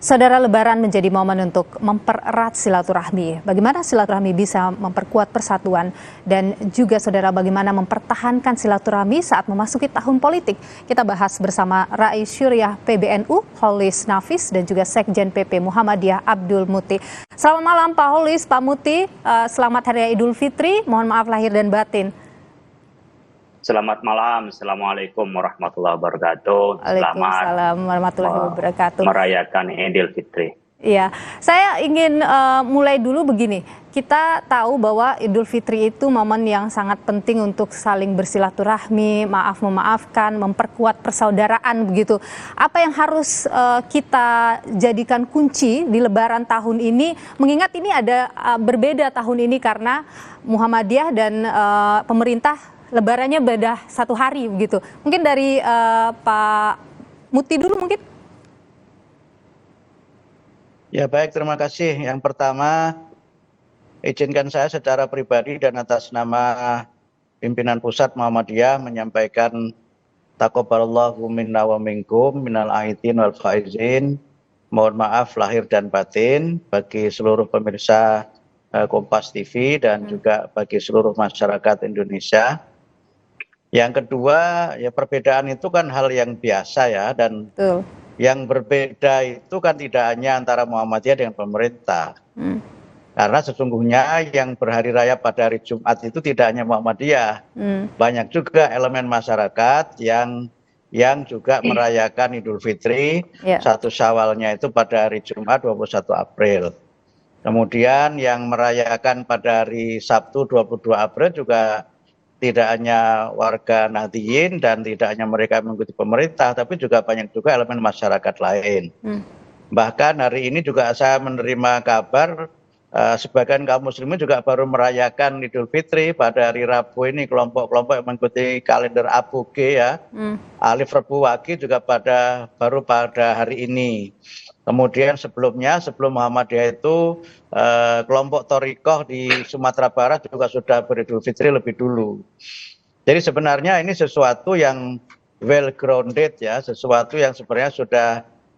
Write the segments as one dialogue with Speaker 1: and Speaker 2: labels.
Speaker 1: Saudara, Lebaran menjadi momen untuk mempererat silaturahmi. Bagaimana silaturahmi bisa memperkuat persatuan dan juga saudara bagaimana mempertahankan silaturahmi saat memasuki tahun politik. Kita bahas bersama Rais Syuriah PBNU, Holis Nafis dan juga Sekjen PP Muhammadiyah Abdul Muti. Selamat malam Pak Holis, Pak Muti, selamat Hari Raya Idul Fitri, mohon maaf lahir dan batin.
Speaker 2: Selamat malam, Assalamualaikum warahmatullahi wabarakatuh.
Speaker 1: Waalaikumsalam warahmatullahi wabarakatuh.
Speaker 2: Merayakan Idul Fitri.
Speaker 1: Iya, saya ingin mulai dulu begini. Kita tahu bahwa Idul Fitri itu momen yang sangat penting untuk saling bersilaturahmi, maaf-memaafkan, memperkuat persaudaraan begitu. Apa yang harus kita jadikan kunci di Lebaran tahun ini? Mengingat ini ada berbeda tahun ini karena Muhammadiyah dan pemerintah Lebarannya beda satu hari begitu. Mungkin dari Pak Muti dulu mungkin.
Speaker 3: Ya baik, terima kasih. Yang pertama, izinkan saya secara pribadi dan atas nama pimpinan pusat Muhammadiyah menyampaikan taqabbalallahu minna wa minkum minal aidin wal faizin. Mohon maaf lahir dan batin bagi seluruh pemirsa Kompas TV dan juga bagi seluruh masyarakat Indonesia. Yang kedua, ya perbedaan itu kan hal yang biasa ya, dan yang berbeda itu kan tidak hanya antara Muhammadiyah dengan pemerintah. Karena sesungguhnya yang berhari raya pada hari Jumat itu tidak hanya Muhammadiyah. Banyak juga elemen masyarakat yang juga merayakan Idul Fitri, satu Syawalnya itu pada hari Jumat 21 April. Kemudian yang merayakan pada hari Sabtu 22 April juga tidak hanya warga Nahdliyin dan tidak hanya mereka mengikuti pemerintah, tapi juga banyak juga elemen masyarakat lain. Bahkan hari ini juga saya menerima kabar sebagian kaum muslimin juga baru merayakan Idul Fitri pada hari Rabu ini, kelompok-kelompok yang mengikuti kalender Aboge ya, Alif Rebu Wage juga baru pada hari ini. Kemudian sebelumnya, sebelum Muhammadiyah itu kelompok Thorikoh di Sumatera Barat juga sudah beridul fitri lebih dulu. Jadi sebenarnya ini sesuatu yang well grounded ya, sesuatu yang sebenarnya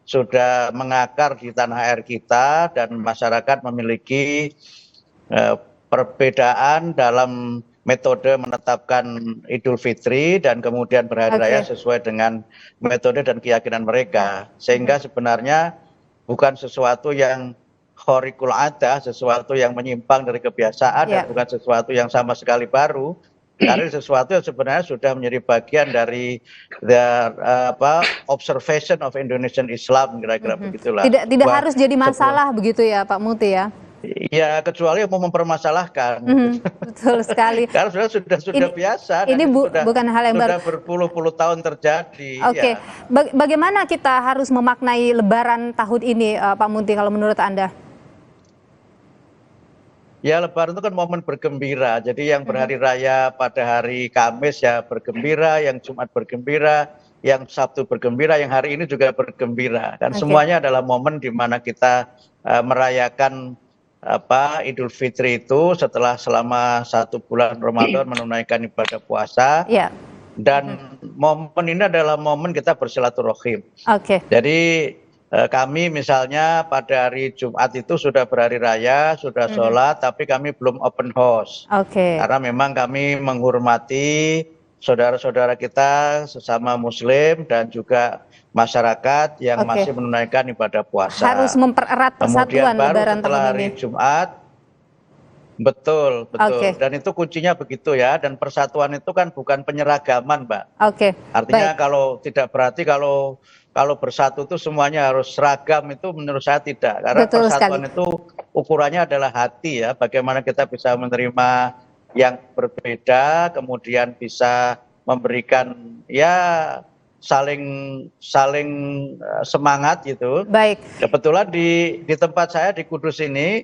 Speaker 3: sudah mengakar di tanah air kita, dan masyarakat memiliki perbedaan dalam metode menetapkan Idul Fitri dan kemudian berhari raya sesuai dengan metode dan keyakinan mereka. Sehingga sebenarnya bukan sesuatu yang khariqul adah, sesuatu yang menyimpang dari kebiasaan, dan bukan sesuatu yang sama sekali baru, karena sesuatu yang sebenarnya sudah menjadi bagian dari observation of Indonesian Islam, kira-kira begitulah.
Speaker 1: Tidak harus jadi masalah begitu ya Pak Muti ya?
Speaker 3: Ya kecuali mau mempermasalahkan.
Speaker 1: Betul sekali.
Speaker 3: Karena sudah biasa.
Speaker 1: Ini bukan hal yang baru.
Speaker 3: Sudah berpuluh-puluh tahun terjadi.
Speaker 1: Oke. Bagaimana kita harus memaknai Lebaran tahun ini, Pak Muti, kalau menurut Anda?
Speaker 3: Ya, Lebaran itu kan momen bergembira. Jadi yang berhari raya pada hari Kamis ya bergembira, yang Jumat bergembira, yang Sabtu bergembira, yang hari ini juga bergembira. Dan semuanya adalah momen di mana kita merayakan Idul Fitri itu setelah selama 1 bulan Ramadan menunaikan ibadah puasa. Dan momen ini adalah momen kita bersilaturahim. Jadi kami misalnya pada hari Jumat itu sudah berhari raya, sudah sholat, tapi kami belum open house. Karena memang kami menghormati saudara-saudara kita sesama Muslim dan juga masyarakat yang masih menunaikan ibadah puasa.
Speaker 1: Harus mempererat persatuan Lebaran tahun ini.
Speaker 3: Hari Jumat, betul. Dan itu kuncinya begitu ya. Dan persatuan itu kan bukan penyeragaman, Mbak. Artinya kalau tidak berarti kalau bersatu itu semuanya harus seragam, itu menurut saya tidak. Karena persatuan itu ukurannya adalah hati ya. Bagaimana kita bisa menerima yang berbeda, kemudian bisa memberikan saling semangat gitu. Kebetulan di tempat saya di Kudus ini,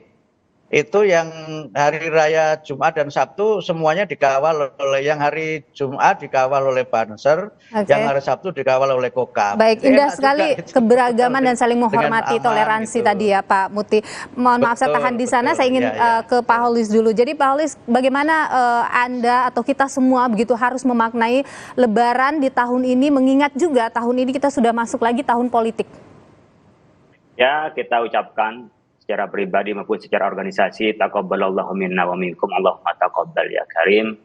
Speaker 3: itu yang hari raya Jumat dan Sabtu semuanya dikawal oleh, yang hari Jumat dikawal oleh Banser, yang hari Sabtu dikawal oleh Kokam.
Speaker 1: Baik, indah sekali gitu, keberagaman dan saling menghormati, toleransi gitu. Tadi ya Pak Muti. Mohon maaf saya tahan di sana, saya ingin ke Pak Holis dulu. Jadi Pak Holis, bagaimana Anda atau kita semua begitu harus memaknai Lebaran di tahun ini, mengingat juga tahun ini kita sudah masuk lagi tahun politik?
Speaker 2: Ya, kita ucapkan secara pribadi maupun secara organisasi, taqabbalallahu minna wa minkum, Allahumma taqabbal ya Karim.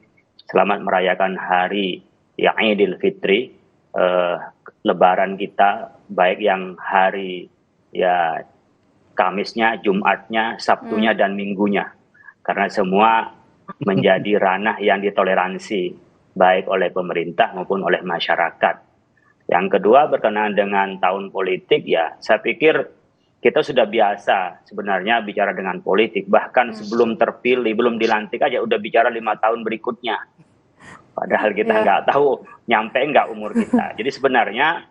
Speaker 2: Selamat merayakan hari yang Idul Fitri, Lebaran kita, baik yang hari ya Kamisnya, Jumatnya, Sabtunya dan Minggunya, karena semua menjadi ranah yang ditoleransi baik oleh pemerintah maupun oleh masyarakat. Yang kedua, berkenaan dengan tahun politik, ya saya pikir kita sudah biasa sebenarnya bicara dengan politik, bahkan sebelum terpilih, belum dilantik aja udah bicara 5 tahun berikutnya. Padahal kita nggak tahu nyampe nggak umur kita. Jadi sebenarnya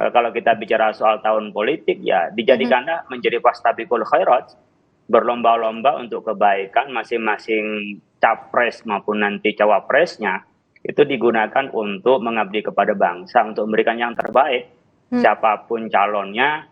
Speaker 2: kalau kita bicara soal tahun politik, ya dijadikanlah menjadi fastabiqul khairat, berlomba-lomba untuk kebaikan masing-masing capres maupun nanti cawapresnya, itu digunakan untuk mengabdi kepada bangsa, untuk memberikan yang terbaik. Siapapun calonnya,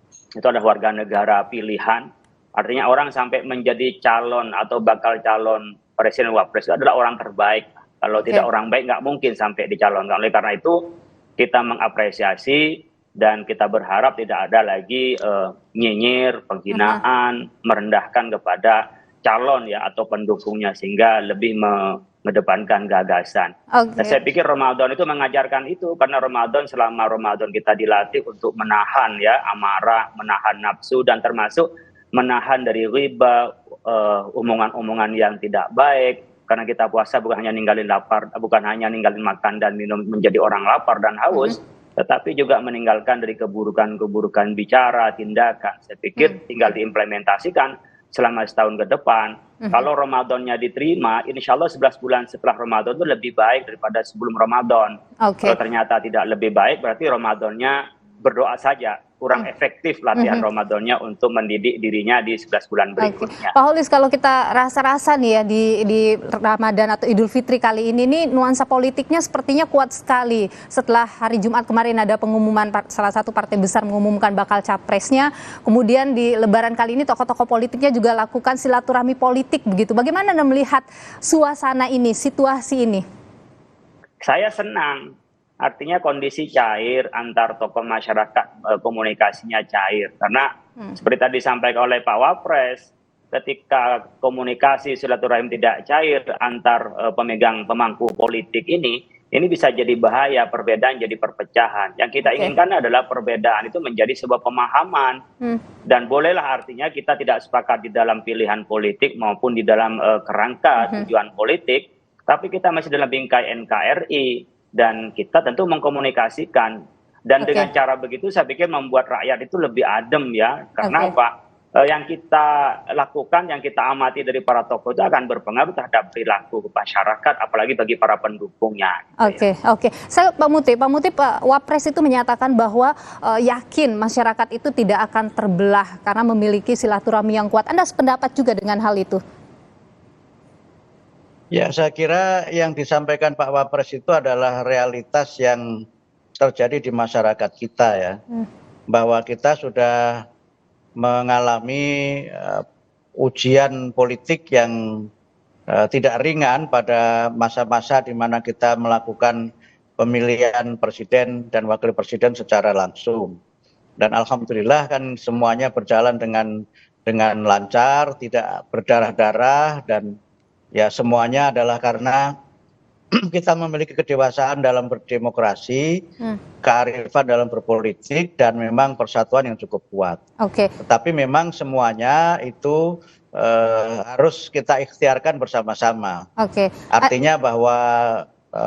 Speaker 2: itu adalah warga negara pilihan. Artinya orang sampai menjadi calon atau bakal calon presiden wapres itu adalah orang terbaik. Kalau tidak orang baik nggak mungkin sampai dicalonkan. Oleh karena itu kita mengapresiasi dan kita berharap tidak ada lagi nyinyir, penghinaan, merendahkan kepada calon ya atau pendukungnya, sehingga lebih mengedepankan gagasan. Dan saya pikir Ramadan itu mengajarkan itu, karena selama Ramadan kita dilatih untuk menahan ya amarah, menahan nafsu, dan termasuk menahan dari riba, omongan-omongan yang tidak baik. Karena kita puasa bukan hanya ninggalin lapar, bukan hanya ninggalin makan dan minum menjadi orang lapar dan haus, tetapi juga meninggalkan dari keburukan-keburukan bicara, tindakan. Saya pikir tinggal diimplementasikan selama setahun ke depan. Kalau Ramadannya diterima, insya Allah 11 bulan setelah Ramadan itu lebih baik daripada sebelum Ramadan. Kalau ternyata tidak lebih baik, berarti Ramadannya berdoa saja, kurang efektif latihan Ramadannya untuk mendidik dirinya di 11 bulan berikutnya.
Speaker 1: Pak Holis, kalau kita rasa-rasa nih ya di Ramadan atau Idul Fitri kali ini nih, nuansa politiknya sepertinya kuat sekali. Setelah hari Jumat kemarin ada pengumuman salah satu partai besar mengumumkan bakal capresnya, kemudian di Lebaran kali ini tokoh-tokoh politiknya juga lakukan silaturahmi politik begitu. Bagaimana Anda melihat suasana ini, situasi ini?
Speaker 2: Saya senang. Artinya kondisi cair antar tokoh masyarakat, komunikasinya cair. Karena seperti tadi disampaikan oleh Pak Wapres, ketika komunikasi silaturahim tidak cair antar pemangku politik ini bisa jadi bahaya, perbedaan jadi perpecahan. Yang kita inginkan adalah perbedaan itu menjadi sebuah pemahaman. Dan bolehlah artinya kita tidak sepakat di dalam pilihan politik maupun di dalam kerangka tujuan politik, tapi kita masih dalam bingkai NKRI. Dan kita tentu mengkomunikasikan, dan dengan cara begitu saya pikir membuat rakyat itu lebih adem ya, karena apa, yang kita lakukan, yang kita amati dari para tokoh itu akan berpengaruh terhadap perilaku masyarakat, apalagi bagi para pendukungnya.
Speaker 1: Saya Pak Muti, Pak Wapres itu menyatakan bahwa yakin masyarakat itu tidak akan terbelah karena memiliki silaturahmi yang kuat. Anda sependapat juga dengan hal itu?
Speaker 3: Ya, saya kira yang disampaikan Pak Wapres itu adalah realitas yang terjadi di masyarakat kita ya. Bahwa kita sudah mengalami ujian politik yang tidak ringan pada masa-masa di mana kita melakukan pemilihan presiden dan wakil presiden secara langsung. Dan alhamdulillah kan semuanya berjalan dengan lancar, tidak berdarah-darah, dan ya semuanya adalah karena kita memiliki kedewasaan dalam berdemokrasi, kearifan dalam berpolitik, dan memang persatuan yang cukup kuat. Tetapi memang semuanya itu harus kita ikhtiarkan bersama-sama. Artinya bahwa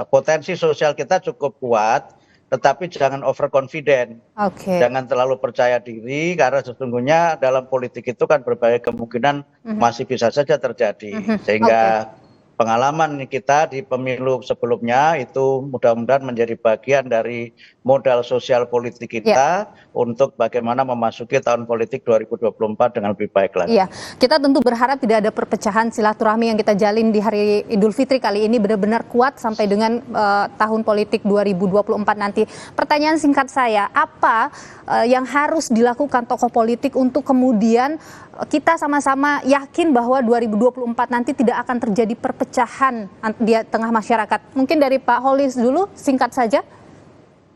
Speaker 3: potensi sosial kita cukup kuat, tetapi jangan overconfident, jangan terlalu percaya diri, karena sesungguhnya dalam politik itu kan berbagai kemungkinan masih bisa saja terjadi. Sehingga pengalaman kita di pemilu sebelumnya itu mudah-mudahan menjadi bagian dari modal sosial politik kita untuk bagaimana memasuki tahun politik 2024 dengan lebih baik lagi.
Speaker 1: Kita tentu berharap tidak ada perpecahan, silaturahmi yang kita jalin di hari Idul Fitri kali ini benar-benar kuat sampai dengan tahun politik 2024 nanti. Pertanyaan singkat saya, apa yang harus dilakukan tokoh politik untuk kemudian kita sama-sama yakin bahwa 2024 nanti tidak akan terjadi perpecahan di tengah masyarakat? Mungkin dari Pak Holis dulu, singkat saja.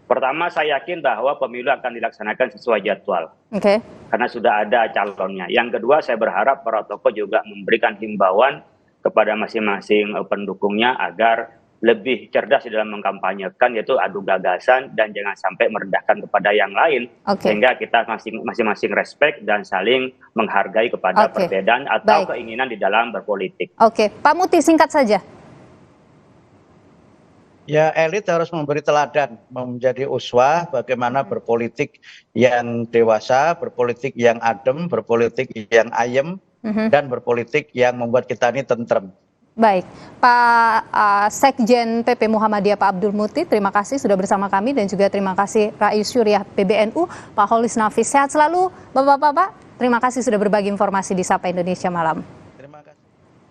Speaker 2: Pertama, saya yakin bahwa pemilu akan dilaksanakan sesuai jadwal.
Speaker 1: Oke.
Speaker 2: Karena sudah ada calonnya. Yang kedua, saya berharap para tokoh juga memberikan himbauan kepada masing-masing pendukungnya agar lebih cerdas di dalam mengkampanyekan, yaitu adu gagasan dan jangan sampai merendahkan kepada yang lain. Sehingga kita masing-masing respect dan saling menghargai kepada perbedaan atau keinginan di dalam berpolitik.
Speaker 1: Oke, Pak Muti singkat saja.
Speaker 3: Ya, elit harus memberi teladan, menjadi uswah bagaimana berpolitik yang dewasa, berpolitik yang adem, berpolitik yang ayem, dan berpolitik yang membuat kita ini tentrem.
Speaker 1: Baik, Pak Sekjen PP Muhammadiyah Pak Abdul Muti, terima kasih sudah bersama kami, dan juga terima kasih Rais Syuriah PBNU Pak Holis Nafis. Sehat selalu Bapak-bapak, terima kasih sudah berbagi informasi di Sapa Indonesia Malam.